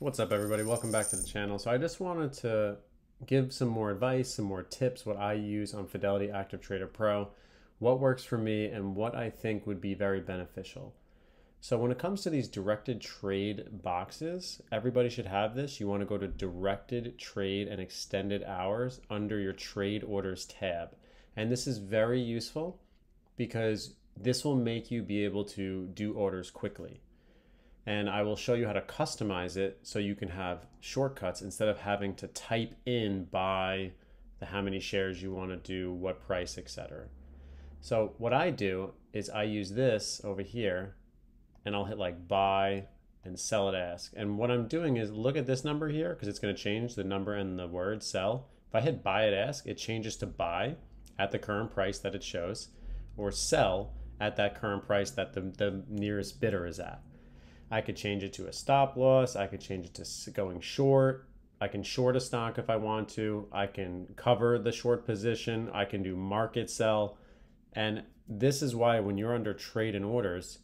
What's up, everybody? Welcome back to the channel. So I just wanted to give some more advice, some more tips, what I use on Fidelity Active Trader Pro, what works for me, and what I think would be very beneficial. So when it comes to these directed trade boxes, everybody should have this. You want to go to directed trade and extended hours under your trade orders tab. And this is very useful because this will make you be able to do orders quickly. And I will show you how to customize it so you can have shortcuts instead of having to type in buy, how many shares you want to do, what price, etc. So what I do is I use this over here and I'll hit like buy and sell at ask. And what I'm doing is look at this number here because it's going to change the number and the word sell. If I hit buy at ask, it changes to buy at the current price that it shows or sell at that current price that the nearest bidder is at. I could change it to a stop loss. I could change it to going short. I can short a stock if I want to. I can cover the short position. I can do market sell. And this is why when you're under trade and orders,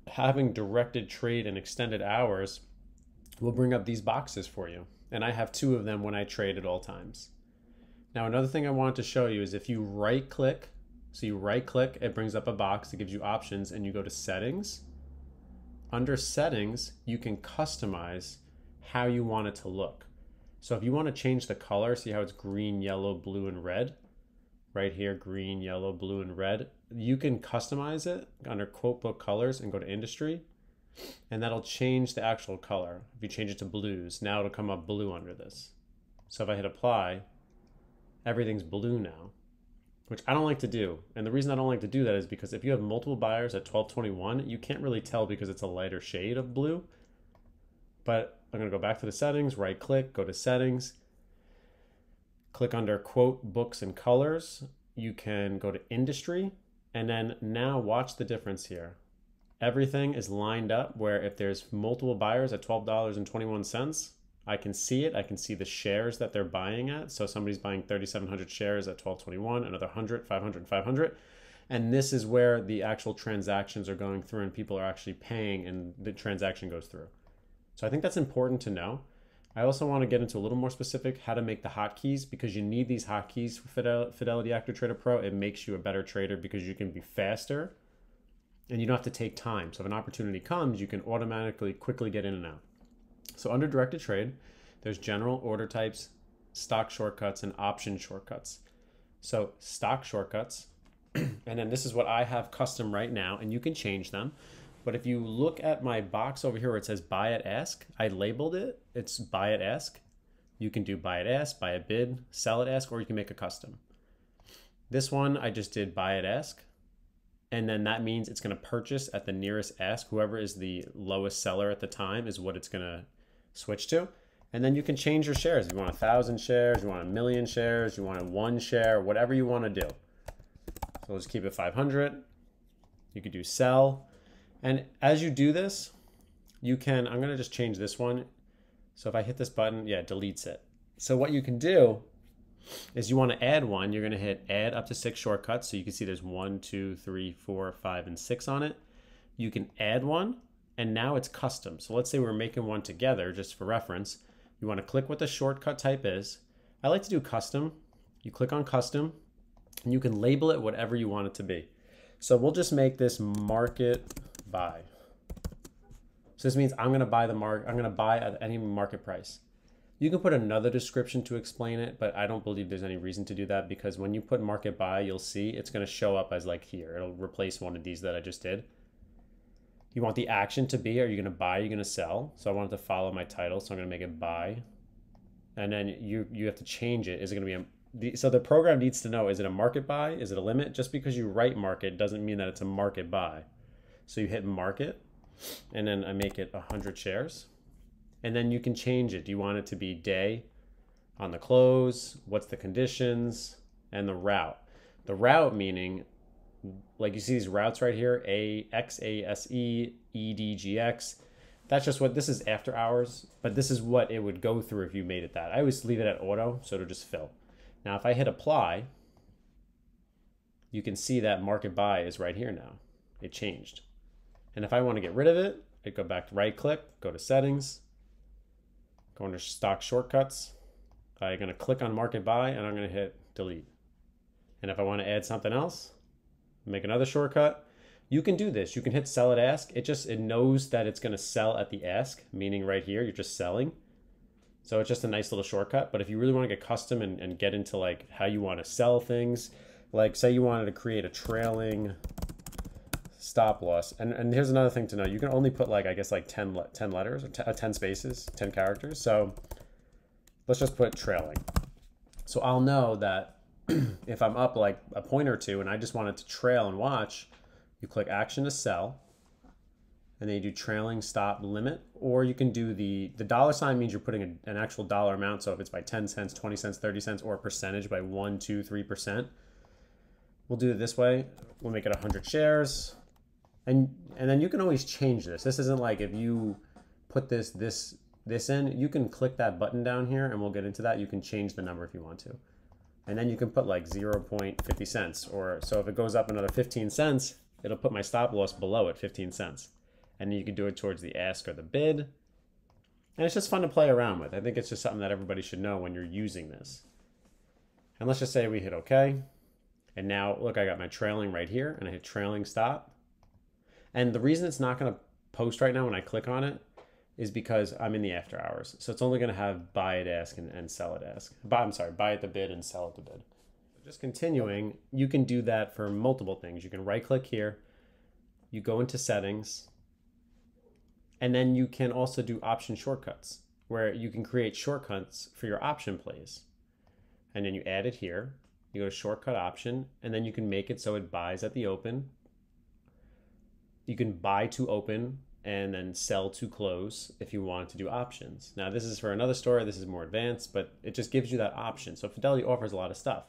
having directed trade and extended hours will bring up these boxes for you. And I have two of them when I trade at all times. Now, another thing I wanted to show you is if you right click, so you right click, it brings up a box that gives you options and you go to settings. Under settings, you can customize how you want it to look. So if you want to change the color, see how it's green, yellow, blue, and red? Right here, green, yellow, blue, and red. You can customize it under quote book colors and go to industry, and that'll change the actual color. If you change it to blues, now it'll come up blue under this. So if I hit apply, everything's blue now, which I don't like to do. And the reason I don't like to do that is because if you have multiple buyers at 1221, you can't really tell because it's a lighter shade of blue. But I'm gonna go back to the settings, right click, go to settings, click under quote books and colors. You can go to industry, and then now watch the difference here. Everything is lined up where if there's multiple buyers at $12.21, I can see it. I can see the shares that they're buying at. So somebody's buying 3,700 shares at 12.21, another 100, 500, 500. And this is where the actual transactions are going through and people are actually paying and the transaction goes through. So I think that's important to know. I also want to get into a little more specific how to make the hotkeys because you need these hotkeys for Fidelity Active Trader Pro. It makes you a better trader because you can be faster and you don't have to take time. So if an opportunity comes, you can automatically quickly get in and out. So under directed trade, there's general order types, stock shortcuts, and option shortcuts. So stock shortcuts, and then this is what I have custom right now, and you can change them. But if you look at my box over here where it says buy at ask, I labeled it. It's buy at ask. You can do buy at ask, buy at bid, sell at ask, or you can make a custom. This one, I just did buy at ask. And then that means it's going to purchase at the nearest ask. Whoever is the lowest seller at the time is what it's going to switch to. And then you can change your shares. If you want 1,000 shares, you want 1,000,000 shares, you want 1 share, whatever you want to do. So let's keep it 500. You could do sell. And as you do this, you can, I'm going to just change this one. So if I hit this button, yeah, it deletes it. So what you can do is you want to add one, you're going to hit add up to 6 shortcuts. So you can see there's 1, 2, 3, 4, 5, and 6 on it. You can add one. And now it's custom. So let's say we're making one together just for reference. You want to click what the shortcut type is. I like to do custom. You click on custom and you can label it whatever you want it to be. So we'll just make this market buy. So this means I'm going to buy I'm going to buy at any market price. You can put another description to explain it, but I don't believe there's any reason to do that because when you put market buy, you'll see it's going to show up as like here. It'll replace one of these that I just did. You want the action to be, are you going to buy, are you going to sell? So I want it to follow my title, so I'm going to make it buy. And then you have to change it. Is it going to be so the program needs to know, is it a market buy? Is it a limit? Just because you write market doesn't mean that it's a market buy. So you hit market, and then I make it 100 shares. And then you can change it. Do you want it to be day, on the close, what's the conditions, and the route. The route meaning, like you see these routes right here, AXASE, EDGX. That's just what, this is after hours, but this is what it would go through if you made it that. I always leave it at auto, so it'll just fill. Now, if I hit apply, you can see that market buy is right here now. It changed. And if I want to get rid of it, I go back to right click, go to settings, Go under stock shortcuts. I'm going to click on market buy and I'm going to hit delete. And if I want to add something else, make another shortcut. You can do this. You can hit sell at ask. It knows that it's going to sell at the ask, meaning right here, you're just selling. So it's just a nice little shortcut. But if you really want to get custom and get into like how you want to sell things, like say you wanted to create a trailing stop loss. And here's another thing to know. You can only put like, I guess like 10 letters or 10 spaces, 10 characters. So let's just put trailing. So I'll know that if I'm up like a point or two and I just want it to trail and watch, you click action to sell, and then you do trailing stop limit, or you can do the dollar sign means you're putting an actual dollar amount. So if it's by 10 cents, 20 cents, 30 cents, or a percentage by 1, 2, 3%, we'll do it this way. We'll make it 100 shares. And then you can always change this. This isn't like if you put this in, you can click that button down here and we'll get into that. You can change the number if you want to. And then you can put like 0.50 cents, or so if it goes up another 15 cents, it'll put my stop loss below at 15 cents. And then you can do it towards the ask or the bid. And it's just fun to play around with. I think it's just something that everybody should know when you're using this. And let's just say we hit OK. And now look, I got my trailing right here and I hit trailing stop. And the reason it's not going to post right now when I click on it is because I'm in the after hours. So it's only going to have buy at ask and sell at ask. Buy at the bid and sell at the bid. Just continuing, you can do that for multiple things. You can right click here, you go into settings, and then you can also do option shortcuts where you can create shortcuts for your option plays. And then you add it here, you go to shortcut option, and then you can make it so it buys at the open. You can buy to open and then sell to close if you want to do options. Now this is for another store, this is more advanced, but it just gives you that option. So Fidelity offers a lot of stuff.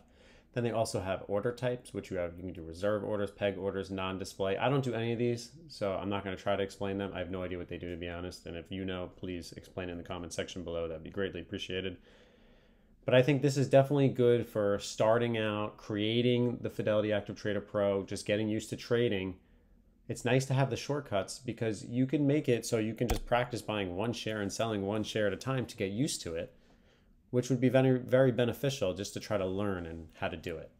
Then they also have order types, which you can do reserve orders, peg orders, non-display. I don't do any of these, so I'm not going to try to explain them. I have no idea what they do, to be honest. And if you know, please explain in the comment section below. That'd be greatly appreciated. But I think this is definitely good for starting out, creating the Fidelity Active Trader Pro, just getting used to trading. It's nice to have the shortcuts because you can make it so you can just practice buying one share and selling one share at a time to get used to it, which would be very, very beneficial just to try to learn and how to do it.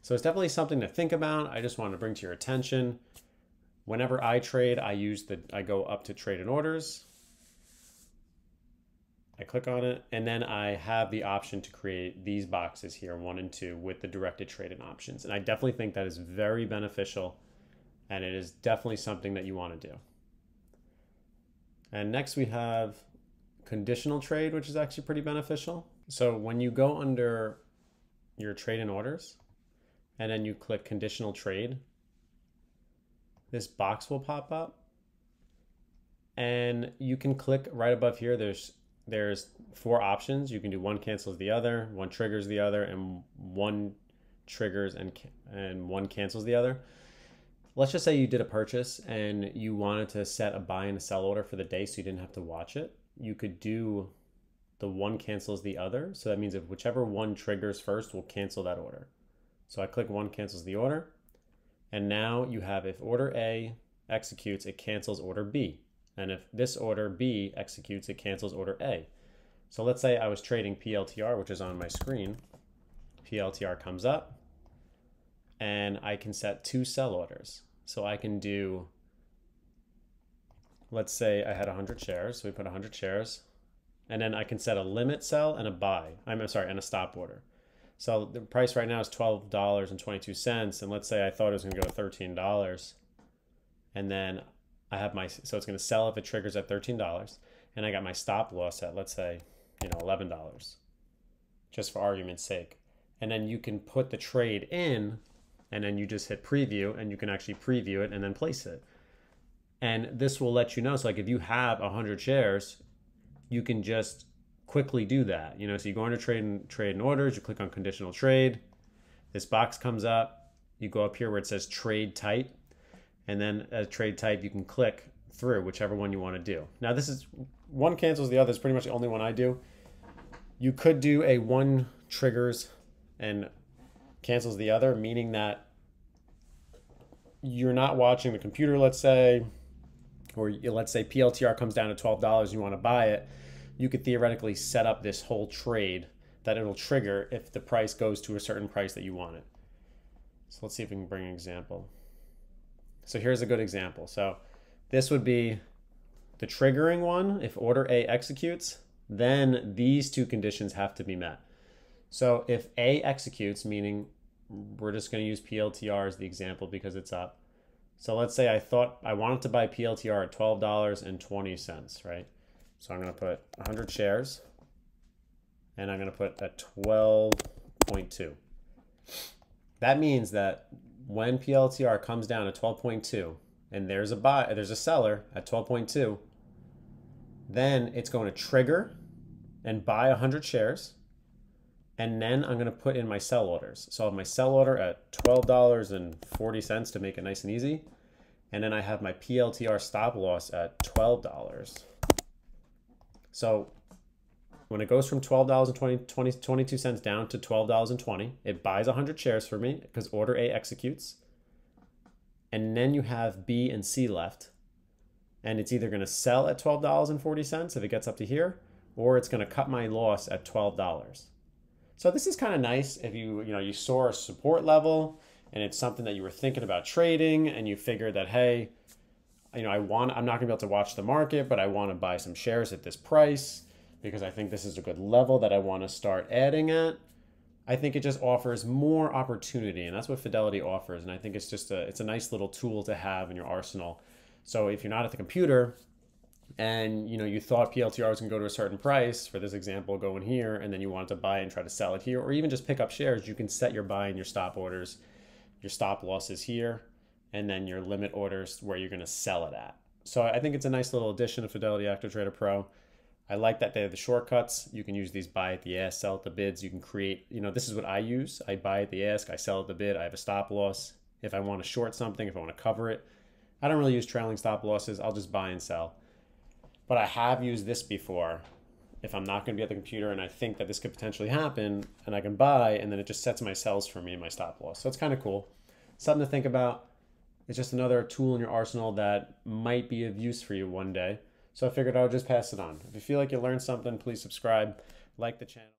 So it's definitely something to think about. I just want to bring to your attention. Whenever I trade, I go up to trade and orders. I click on it, and then I have the option to create these boxes here, 1 and 2, with the directed trading options. And I definitely think that is very beneficial, and it is definitely something that you want to do. And next we have conditional trade, which is actually pretty beneficial. So when you go under your trade and orders and then you click conditional trade, this box will pop up and you can click right above here. There's 4 options. You can do one cancels the other, one triggers the other, and one triggers and one cancels the other. Let's just say you did a purchase and you wanted to set a buy and a sell order for the day so you didn't have to watch it. You could do the one cancels the other. So that means if whichever one triggers first, will cancel that order. So I click one cancels the order. And now you have, if order A executes, it cancels order B. And if this order B executes, it cancels order A. So let's say I was trading PLTR, which is on my screen. PLTR comes up and I can set 2 sell orders. So I can do, let's say I had 100 shares. So we put 100 shares. And then I can set a limit sell and a buy. I'm sorry, and a stop order. So the price right now is $12.22. And let's say I thought it was going to go to $13. And then I have so it's going to sell if it triggers at $13. And I got my stop loss at, let's say, $11, just for argument's sake. And then you can put the trade in, and then you just hit preview, and you can actually preview it and then place it. And this will let you know. So like if you have 100 shares, you can just quickly do that. So you go under trade and orders, you click on conditional trade. This box comes up. You go up here where it says trade type. And then as trade type, you can click through whichever one you want to do. Now this is one cancels the other. It's pretty much the only one I do. You could do a one triggers and cancels the other, meaning that you're not watching the computer, let's say, or let's say PLTR comes down to $12, you want to buy it. you could theoretically set up this whole trade that it'll trigger if the price goes to a certain price that you want it. So let's see if we can bring an example. So here's a good example. So this would be the triggering one. If order A executes, then these two conditions have to be met. So if A executes, meaning we're just going to use PLTR as the example because it's up. So let's say I wanted to buy PLTR at $12.20, right? So I'm going to put 100 shares and I'm going to put at 12.2. That means that when PLTR comes down to 12.2 and there's a seller at 12.2, then it's going to trigger and buy 100 shares. And then I'm going to put in my sell orders. So I have my sell order at $12.40 to make it nice and easy. And then I have my PLTR stop loss at $12. So when it goes from $12.22 down to $12.20, it buys 100 shares for me because order A executes. And then you have B and C left. And it's either going to sell at $12.40 if it gets up to here, or it's going to cut my loss at $12. So this is kind of nice if you saw a support level and it's something that you were thinking about trading and you figured that, hey, I'm not going to be able to watch the market, but I want to buy some shares at this price because I think this is a good level that I want to start adding at. I think it just offers more opportunity, and that's what Fidelity offers. And I think it's a nice little tool to have in your arsenal. So if you're not at the computer, and you thought PLTR was going to go to a certain price, for this example, go in here, and then you want to buy and try to sell it here, or even just pick up shares, you can set your buy and your stop orders, your stop losses here, and then your limit orders where you're going to sell it at. So I think it's a nice little addition to Fidelity Active Trader Pro. I like that they have the shortcuts. You can use these buy at the ask, sell at the bids. You can create, this is what I use. I buy at the ask, I sell at the bid, I have a stop loss. If I want to short something, if I want to cover it, I don't really use trailing stop losses. I'll just buy and sell. But I have used this before. If I'm not going to be at the computer and I think that this could potentially happen, and I can buy, and then it just sets my sells for me and my stop loss. So it's kind of cool. Something to think about. It's just another tool in your arsenal that might be of use for you one day. So I figured I would just pass it on. If you feel like you learned something, please subscribe, like the channel.